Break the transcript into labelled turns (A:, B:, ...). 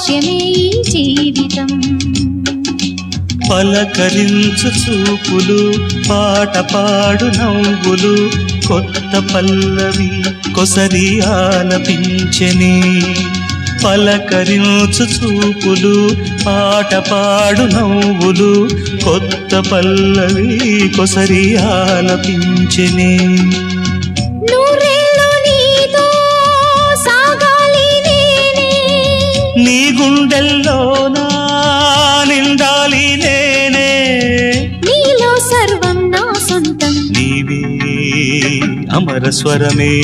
A: హాస్యమే ఈ జీవితం.
B: పలకరించు చూపులు, పాట పాడు నవ్వులు, కొత్త పల్లవి కొసరి ఆలపించెని. పలకరించు చూపులు, పాట పాడు నవ్వులు, కొత్త పల్లవి కొసరి ఆలపించెని.
A: నూరేళ్ళు నీతో సాగాలి నేనే,
B: నీ గుండెల్లోనా నిండాలి నేనే,
A: నీలో సర్వం నా సొంతం.
B: నీవే అమర స్వరమే.